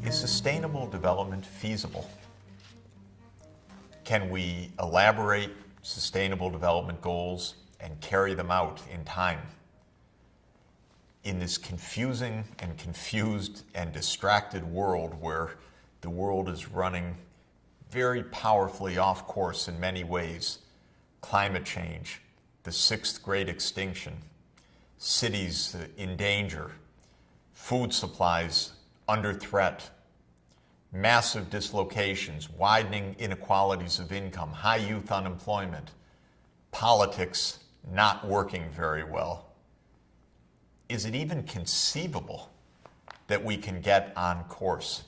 Is sustainable development feasible? Can we elaborate sustainable development goals and carry them out in time? In this confusing and confused and distracted world where the world is running very powerfully off course in many ways, climate change, the sixth great extinction, cities in danger, food supplies under threat, massive dislocations, widening inequalities of income, high youth unemployment, politics not working very well. Is it even conceivable that we can get on course?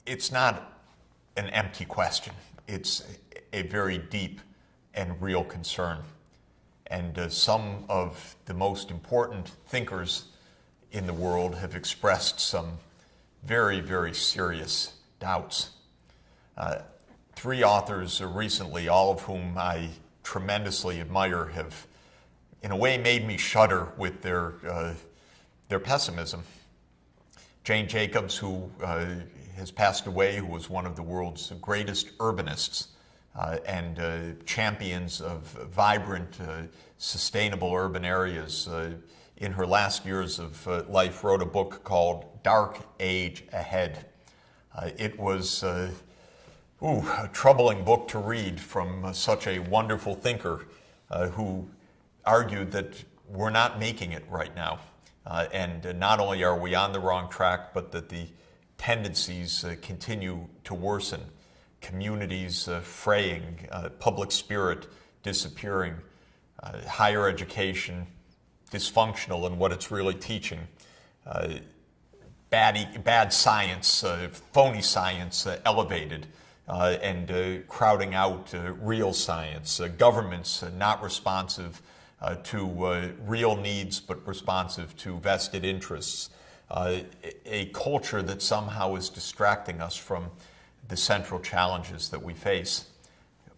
It's not an empty question. It's a very deep and real concern. And some of the most important thinkers in the world have expressed some very, very serious doubts. Three authors recently, all of whom I tremendously admire, have in a way made me shudder with their pessimism. Jane Jacobs, who has passed away, who was one of the world's greatest urbanists and champions of vibrant, sustainable urban areas, in her last years of life wrote a book called Dark Age Ahead. It was a troubling book to read from such a wonderful thinker who argued that we're not making it right now. And not only are we on the wrong track, but that the tendencies continue to worsen. Communities fraying, public spirit disappearing, higher education dysfunctional in what it's really teaching, bad science, phony science elevated, and crowding out real science, governments not responsive to real needs but responsive to vested interests, a culture that somehow is distracting us from the central challenges that we face.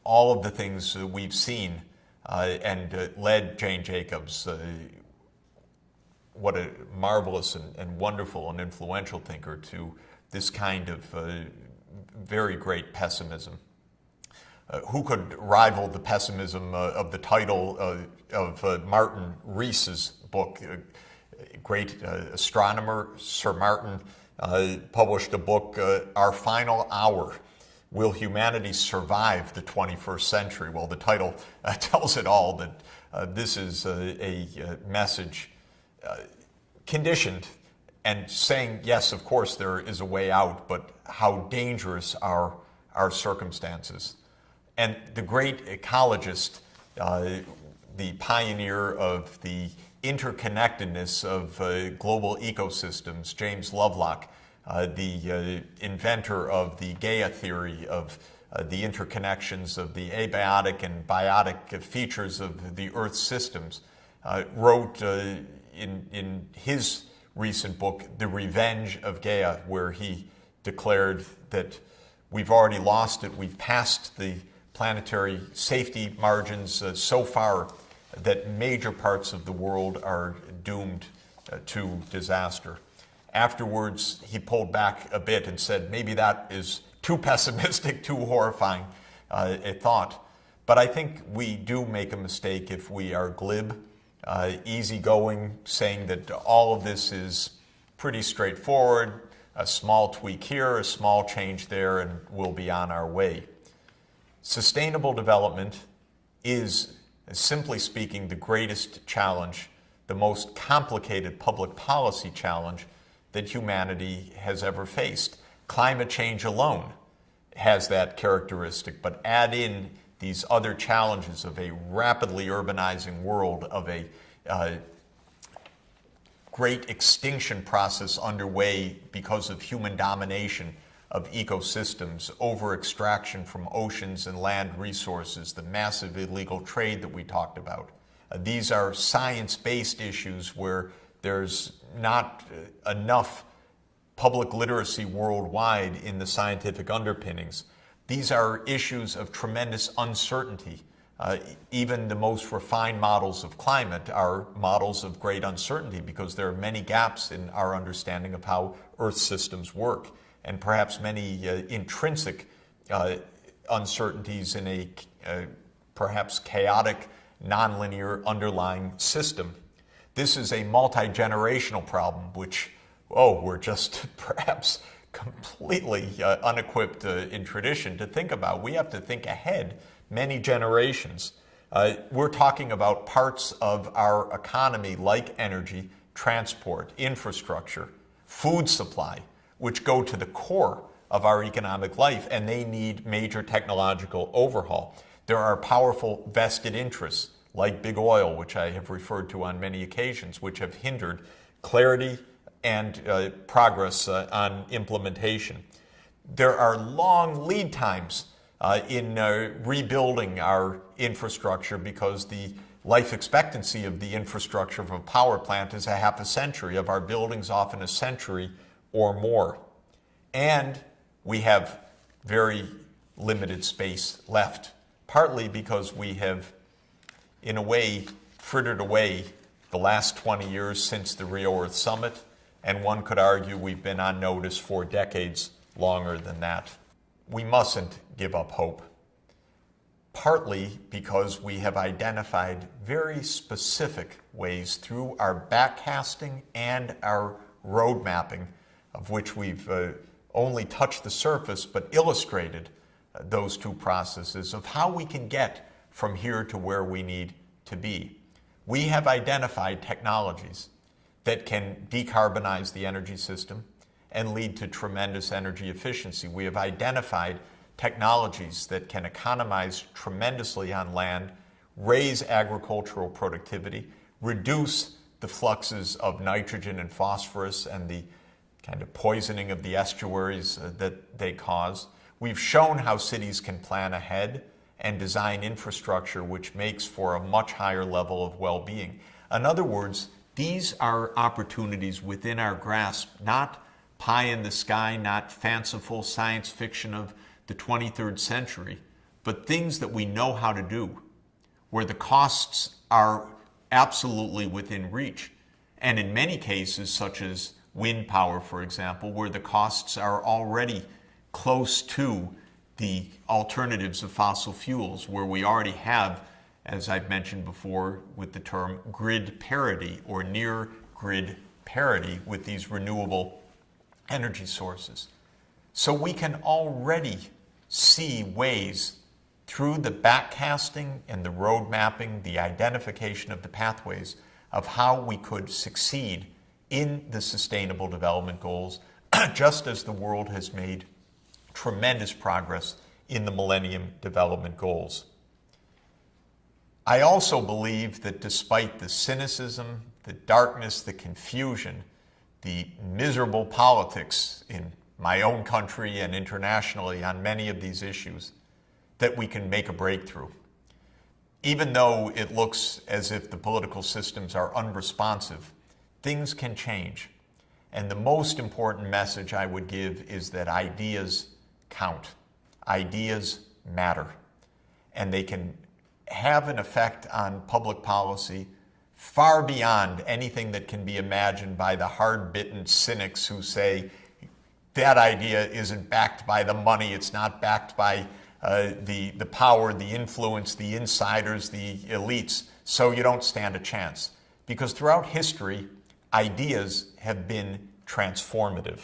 All of the things we've seen and led Jane Jacobs, what a marvelous and wonderful and influential thinker, to this kind of very great pessimism. Who could rival the pessimism of the title of Martin Rees's book? Great astronomer Sir Martin published a book, Our Final Hour: Will Humanity Survive the 21st Century? Well, the title tells it all, that this is a message conditioned and saying, yes, of course there is a way out, but how dangerous are our circumstances. And the great ecologist, the pioneer of the interconnectedness of global ecosystems, James Lovelock, the inventor of the Gaia theory of the interconnections of the abiotic and biotic features of the Earth's systems, wrote in his recent book, The Revenge of Gaia, where he declared that we've already lost it. We've passed the planetary safety margins so far that major parts of the world are doomed to disaster. Afterwards, he pulled back a bit and said, maybe that is too pessimistic, too horrifying a thought. But I think we do make a mistake if we are glib, easygoing, saying that all of this is pretty straightforward, a small tweak here, a small change there, and we'll be on our way. Sustainable development is, simply speaking, the greatest challenge, the most complicated public policy challenge that humanity has ever faced. Climate change alone has that characteristic, but add in these other challenges of a rapidly urbanizing world, of a great extinction process underway because of human domination of ecosystems, over-extraction from oceans and land resources, the massive illegal trade that we talked about. These are science-based issues where there's not enough public literacy worldwide in the scientific underpinnings. These are issues of tremendous uncertainty Even the most refined models of climate are models of great uncertainty because there are many gaps in our understanding of how Earth systems work, and perhaps many intrinsic uncertainties in a perhaps chaotic, nonlinear underlying system. This is a multi-generational problem, which, we're just perhaps completely unequipped in tradition to think about. We have to think ahead many generations. We're talking about parts of our economy like energy, transport, infrastructure, food supply, which go to the core of our economic life, and they need major technological overhaul. There are powerful vested interests like big oil, which I have referred to on many occasions, which have hindered clarity and progress on implementation. There are long lead times in rebuilding our infrastructure because the life expectancy of the infrastructure of a power plant is a half a century, of our buildings often a century or more. And we have very limited space left, partly because we have, in a way, frittered away the last 20 years since the Rio Earth Summit, and one could argue we've been on notice for decades longer than that. We mustn't give up hope, partly because we have identified very specific ways through our backcasting and our road mapping, of which we've only touched the surface but illustrated those two processes of how we can get from here to where we need to be. We have identified technologies that can decarbonize the energy system and lead to tremendous energy efficiency. We have identified technologies that can economize tremendously on land, raise agricultural productivity, reduce the fluxes of nitrogen and phosphorus and the kind of poisoning of the estuaries that they cause. We've shown how cities can plan ahead and design infrastructure which makes for a much higher level of well-being. In other words, these are opportunities within our grasp, not pie in the sky, not fanciful science fiction of the 23rd century, but things that we know how to do, where the costs are absolutely within reach. And in many cases, such as wind power, for example, where the costs are already close to the alternatives of fossil fuels, where we already have, as I've mentioned before, with the term grid parity or near grid parity with these renewable energy sources. So we can already see ways through the backcasting and the road mapping, the identification of the pathways of how we could succeed in the Sustainable Development Goals, just as the world has made tremendous progress in the Millennium Development Goals. I also believe that despite the cynicism, the darkness, the confusion, the miserable politics in my own country and internationally on many of these issues, that we can make a breakthrough. Even though it looks as if the political systems are unresponsive, things can change. And the most important message I would give is that ideas count. Ideas matter. And they can have an effect on public policy far beyond anything that can be imagined by the hard-bitten cynics who say that idea isn't backed by the money, it's not backed by the power, the influence, the insiders, the elites, so you don't stand a chance. Because throughout history, ideas have been transformative.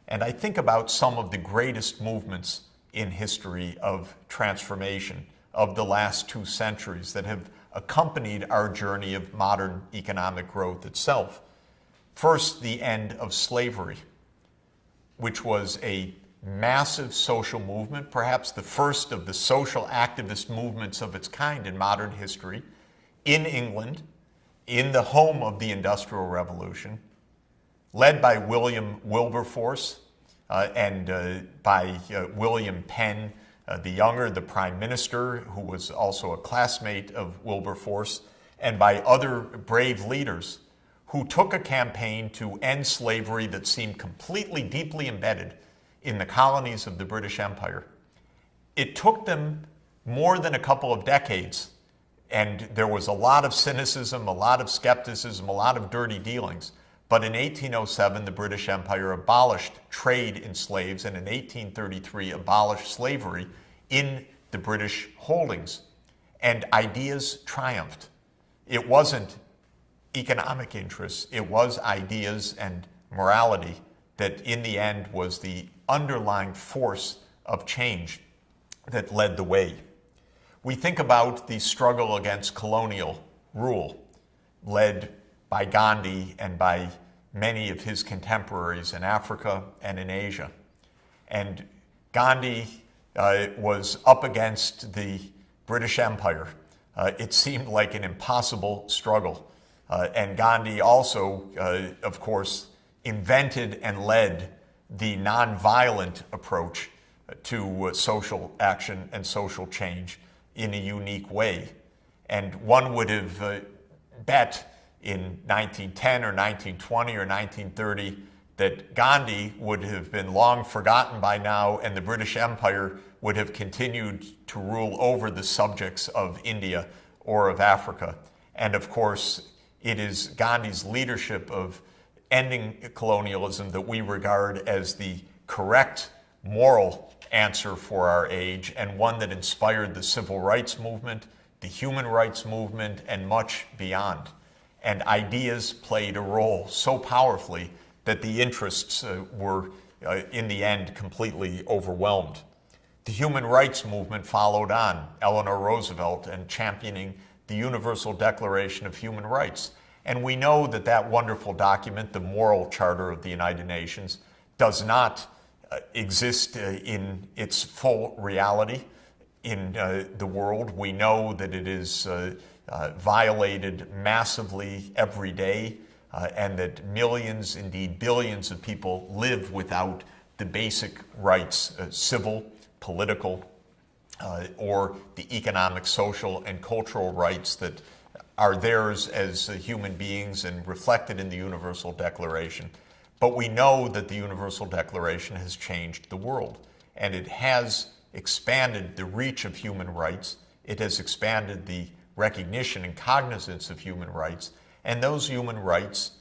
And I think about some of the greatest movements in history of transformation of the last 2 centuries that have accompanied our journey of modern economic growth itself. First, the end of slavery, which was a massive social movement, perhaps the first of the social activist movements of its kind in modern history, in England, in the home of the Industrial Revolution, led by William Wilberforce and by William Penn, the Younger, the Prime Minister, who was also a classmate of Wilberforce, and by other brave leaders who took a campaign to end slavery that seemed completely deeply embedded in the colonies of the British Empire. It took them more than a couple of decades. And there was a lot of cynicism, a lot of skepticism, a lot of dirty dealings. But in 1807, the British Empire abolished trade in slaves, and in 1833 abolished slavery in the British holdings. And ideas triumphed. It wasn't economic interests, it was ideas and morality that in the end was the underlying force of change that led the way. We think about the struggle against colonial rule, led by Gandhi and by many of his contemporaries in Africa and in Asia. And Gandhi was up against the British Empire. It seemed like an impossible struggle. And Gandhi also, of course, invented and led the nonviolent approach to social action and social change in a unique way. And one would have bet in 1910 or 1920 or 1930 that Gandhi would have been long forgotten by now and the British Empire would have continued to rule over the subjects of India or of Africa. And of course, it is Gandhi's leadership of ending colonialism that we regard as the correct moral answer for our age, and one that inspired the civil rights movement, the human rights movement, and much beyond. And ideas played a role so powerfully that the interests were, in the end, completely overwhelmed. The human rights movement followed on, Eleanor Roosevelt, and championing the Universal Declaration of Human Rights. And we know that that wonderful document, the Moral Charter of the United Nations, does not exist in its full reality in the world. We know that it is violated massively every day, and that millions, indeed billions of people live without the basic rights, civil, political, or the economic, social, and cultural rights that are theirs as human beings and reflected in the Universal Declaration. But we know that the Universal Declaration has changed the world, and it has expanded the reach of human rights. It has expanded the recognition and cognizance of human rights, and those human rights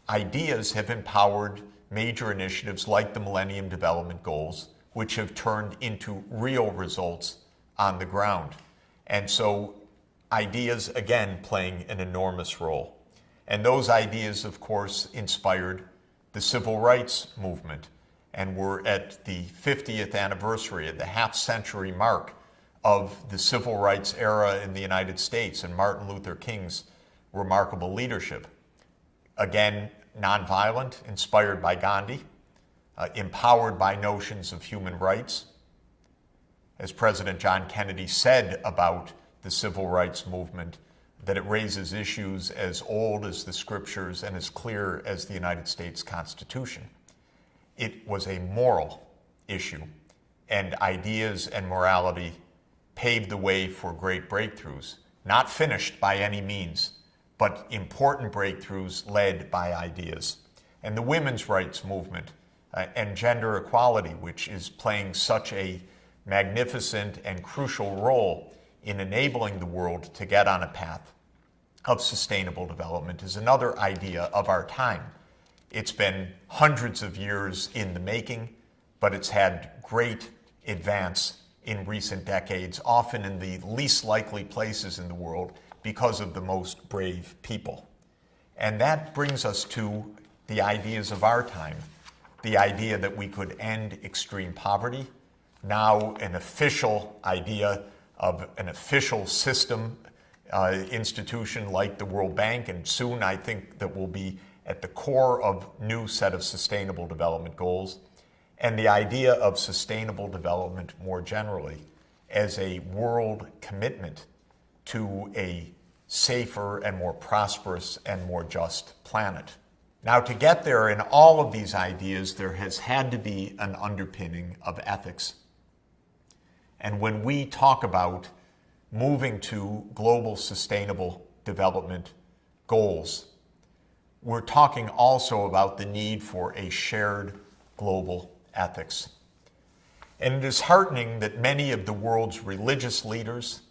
ideas have empowered major initiatives like the Millennium Development Goals, which have turned into real results on the ground. And so ideas, again, playing an enormous role. And those ideas, of course, inspired the civil rights movement. And we're at the 50th anniversary, at the half-century mark of the civil rights era in the United States and Martin Luther King's remarkable leadership. Again, nonviolent, inspired by Gandhi, empowered by notions of human rights. As President John Kennedy said about the civil rights movement, that it raises issues as old as the scriptures and as clear as the United States Constitution. It was a moral issue, and ideas and morality paved the way for great breakthroughs, not finished by any means, but important breakthroughs led by ideas. And the women's rights movement and gender equality, which is playing such a magnificent and crucial role in enabling the world to get on a path of sustainable development, is another idea of our time. It's been hundreds of years in the making, but it's had great advance in recent decades, often in the least likely places in the world because of the most brave people. And that brings us to the ideas of our time, the idea that we could end extreme poverty, now an official idea of an official system, institution like the World Bank, and soon I think that will be at the core of new set of sustainable development goals, and the idea of sustainable development more generally as a world commitment to a safer and more prosperous and more just planet. Now, to get there in all of these ideas, there has had to be an underpinning of ethics. And when we talk about moving to global sustainable development goals, we're talking also about the need for a shared global ethics. And it is heartening that many of the world's religious leaders,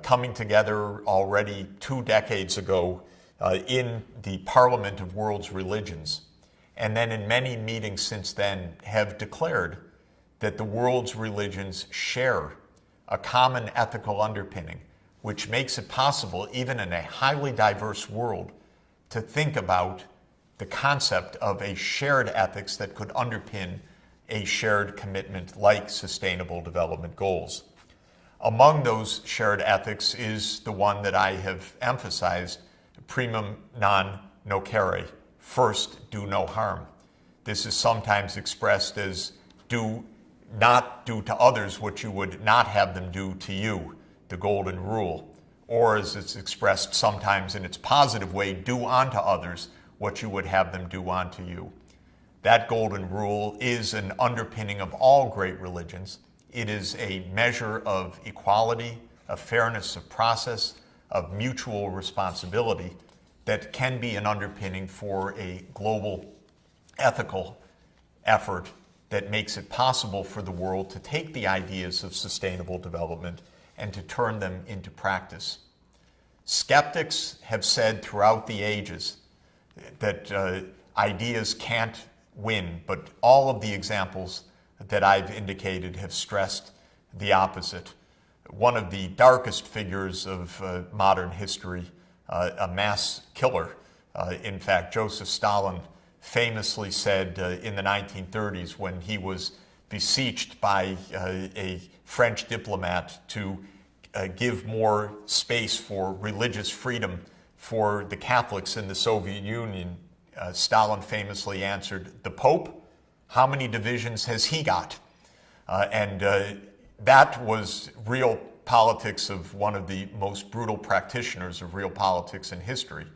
coming together already 2 decades ago in the Parliament of World's Religions, and then in many meetings since then, have declared that the world's religions share a common ethical underpinning, which makes it possible, even in a highly diverse world, to think about the concept of a shared ethics that could underpin a shared commitment like Sustainable Development Goals. Among those shared ethics is the one that I have emphasized, primum non nocere, first do no harm. This is sometimes expressed as do not do to others what you would not have them do to you, the golden rule. Or as it's expressed sometimes in its positive way, do unto others what you would have them do unto you. That golden rule is an underpinning of all great religions. It is a measure of equality, of fairness of process, of mutual responsibility that can be an underpinning for a global ethical effort that makes it possible for the world to take the ideas of sustainable development and to turn them into practice. Skeptics have said throughout the ages that ideas can't win, but all of the examples that I've indicated have stressed the opposite. One of the darkest figures of modern history, a mass killer, in fact, Joseph Stalin famously said in the 1930s when he was beseeched by a French diplomat to give more space for religious freedom for the Catholics in the Soviet Union, Stalin famously answered, "The Pope, how many divisions has he got?" And that was real politics of one of the most brutal practitioners of real politics in history.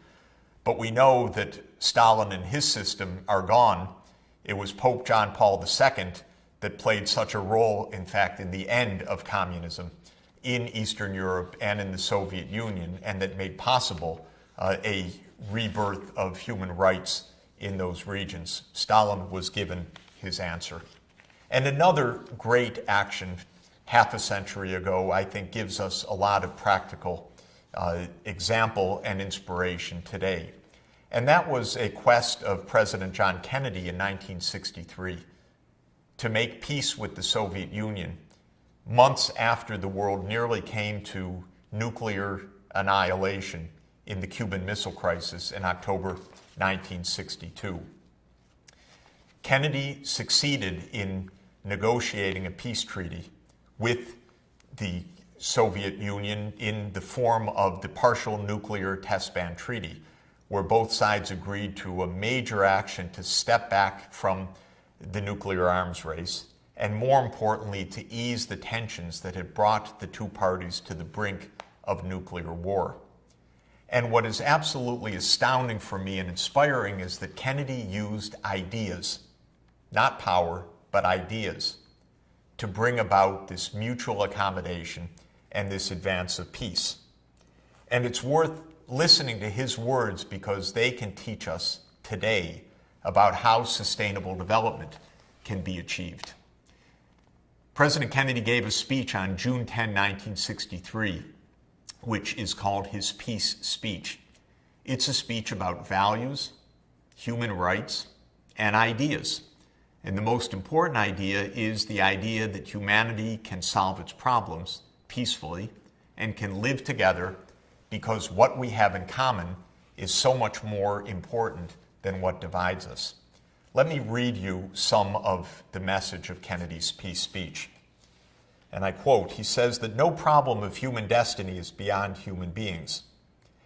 But we know that Stalin and his system are gone. It was Pope John Paul II that played such a role, in fact, in the end of communism in Eastern Europe and in the Soviet Union, and that made possible a rebirth of human rights in those regions. Stalin was given his answer. And another great action half a century ago, I think, gives us a lot of practical example and inspiration today. And that was a quest of President John Kennedy in 1963 to make peace with the Soviet Union months after the world nearly came to nuclear annihilation in the Cuban Missile Crisis in October 1962. Kennedy succeeded in negotiating a peace treaty with the Soviet Union in the form of the Partial Nuclear Test Ban Treaty, where both sides agreed to a major action to step back from the nuclear arms race, and more importantly, to ease the tensions that had brought the two parties to the brink of nuclear war. And what is absolutely astounding for me and inspiring is that Kennedy used ideas, not power, but ideas, to bring about this mutual accommodation and this advance of peace. And it's worth listening to his words because they can teach us today about how sustainable development can be achieved. President Kennedy gave a speech on June 10, 1963, which is called his Peace Speech. It's a speech about values, human rights, and ideas. And the most important idea is the idea that humanity can solve its problems peacefully and can live together because what we have in common is so much more important than what divides us. Let me read you some of the message of Kennedy's peace speech. And I quote, he says that no problem of human destiny is beyond human beings.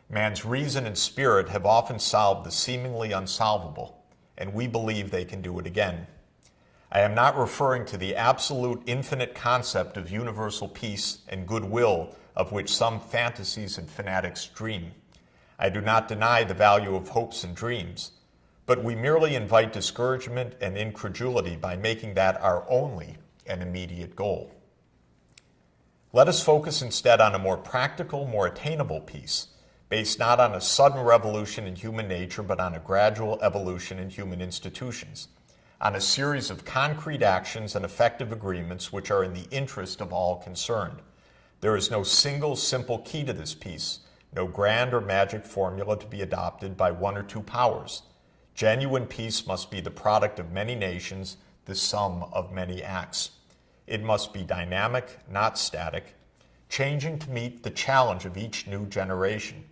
Man's reason and spirit have often solved the seemingly unsolvable, and we believe they can do it again. I am not referring to the absolute infinite concept of universal peace and goodwill of which some fantasies and fanatics dream. I do not deny the value of hopes and dreams, but we merely invite discouragement and incredulity by making that our only and immediate goal. Let us focus instead on a more practical, more attainable peace, based not on a sudden revolution in human nature, but on a gradual evolution in human institutions, on a series of concrete actions and effective agreements which are in the interest of all concerned. There is no single simple key to this peace, no grand or magic formula to be adopted by one or two powers. Genuine peace must be the product of many nations, the sum of many acts. It must be dynamic, not static, changing to meet the challenge of each new generation.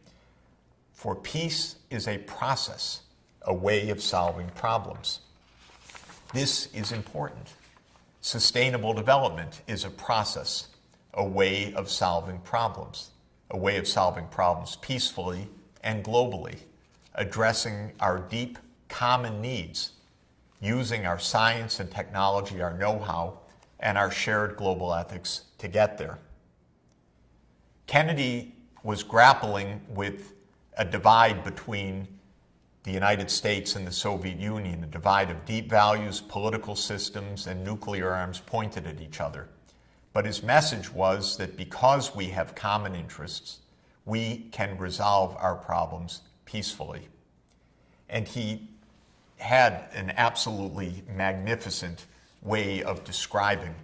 For peace is a process, a way of solving problems. This is important. Sustainable development is a process, a way of solving problems peacefully and globally, addressing our deep common needs, using our science and technology, our know-how, and our shared global ethics to get there. Kennedy was grappling with a divide between the United States and the Soviet Union, a divide of deep values, political systems, and nuclear arms pointed at each other. But his message was that because we have common interests, we can resolve our problems peacefully. And he had an absolutely magnificent way of describing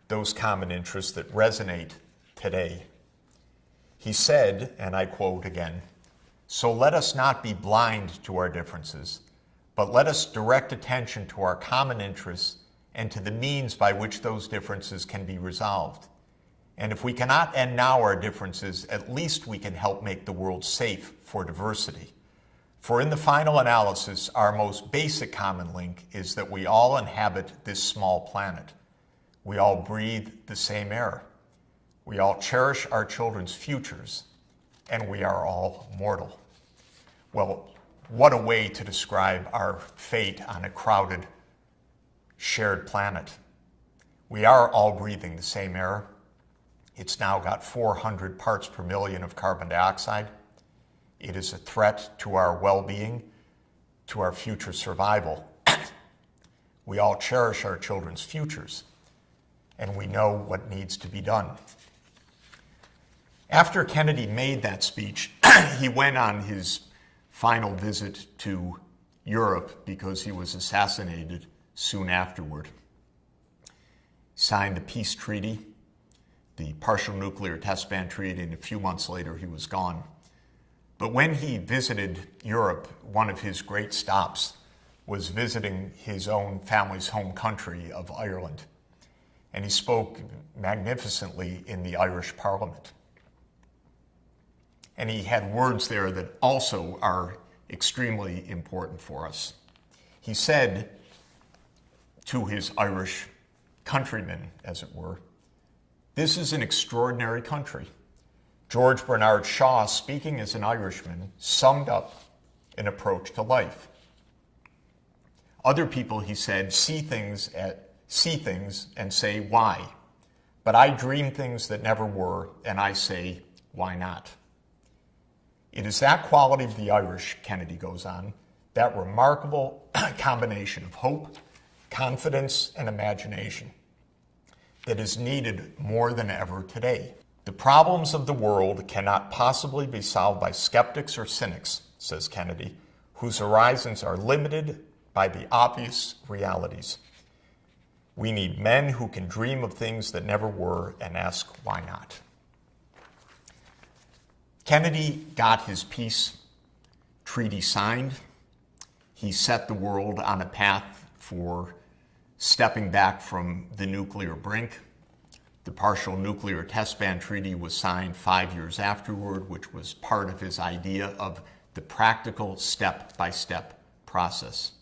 those common interests that resonate today. He said, and I quote again, "So let us not be blind to our differences, but let us direct attention to our common interests and to the means by which those differences can be resolved. And if we cannot end now our differences, at least we can help make the world safe for diversity. For in the final analysis, our most basic common link is that we all inhabit this small planet. We all breathe the same air. We all cherish our children's futures, and we are all mortal." Well, what a way to describe our fate on a crowded, shared planet. We are all breathing the same air. It's now got 400 parts per million of carbon dioxide. It is a threat to our well-being, to our future survival. We all cherish our children's futures, and we know what needs to be done. After Kennedy made that speech, he went on his final visit to Europe because he was assassinated soon afterward. Signed the peace treaty, the partial nuclear test ban treaty, and a few months later he was gone. But when he visited Europe, one of his great stops was visiting his own family's home country of Ireland. And he spoke magnificently in the Irish Parliament. And he had words there that also are extremely important for us. He said to his Irish countrymen, as it were, "This is an extraordinary country." George Bernard Shaw, speaking as an Irishman, summed up an approach to life. Other people, he said, see things and say, why? But I dream things that never were, and I say, why not? It is that quality of the Irish, Kennedy goes on, that remarkable combination of hope, confidence, and imagination that is needed more than ever today. The problems of the world cannot possibly be solved by skeptics or cynics, says Kennedy, whose horizons are limited by the obvious realities. We need men who can dream of things that never were and ask why not. Kennedy got his peace treaty signed. He set the world on a path for stepping back from the nuclear brink. The partial nuclear test ban treaty was signed 5 years afterward, which was part of his idea of the practical step-by-step process.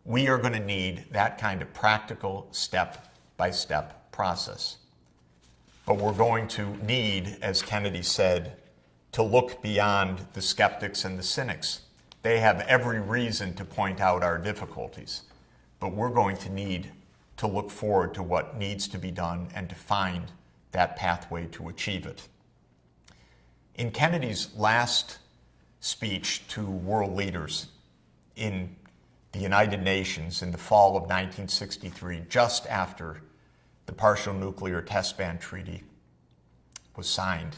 We are going to need that kind of practical step-by-step process. But we're going to need, as Kennedy said, to look beyond the skeptics and the cynics. They have every reason to point out our difficulties, but we're going to need to look forward to what needs to be done and to find that pathway to achieve it. In Kennedy's last speech to world leaders in the United Nations in the fall of 1963, just after the partial nuclear test ban treaty was signed,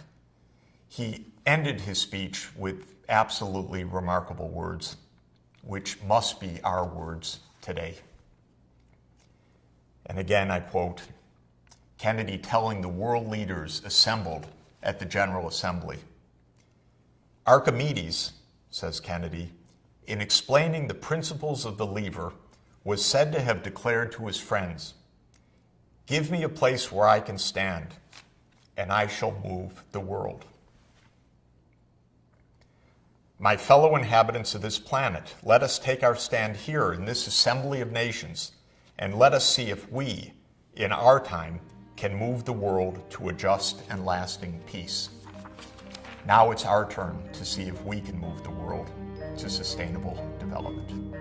he ended his speech with absolutely remarkable words, which must be our words today. And again, I quote Kennedy telling the world leaders assembled at the General Assembly. Archimedes, says Kennedy, in explaining the principles of the lever, was said to have declared to his friends, "Give me a place where I can stand, and I shall move the world." My fellow inhabitants of this planet, let us take our stand here in this assembly of nations, and let us see if we, in our time, can move the world to a just and lasting peace. Now it's our turn to see if we can move the world to sustainable development.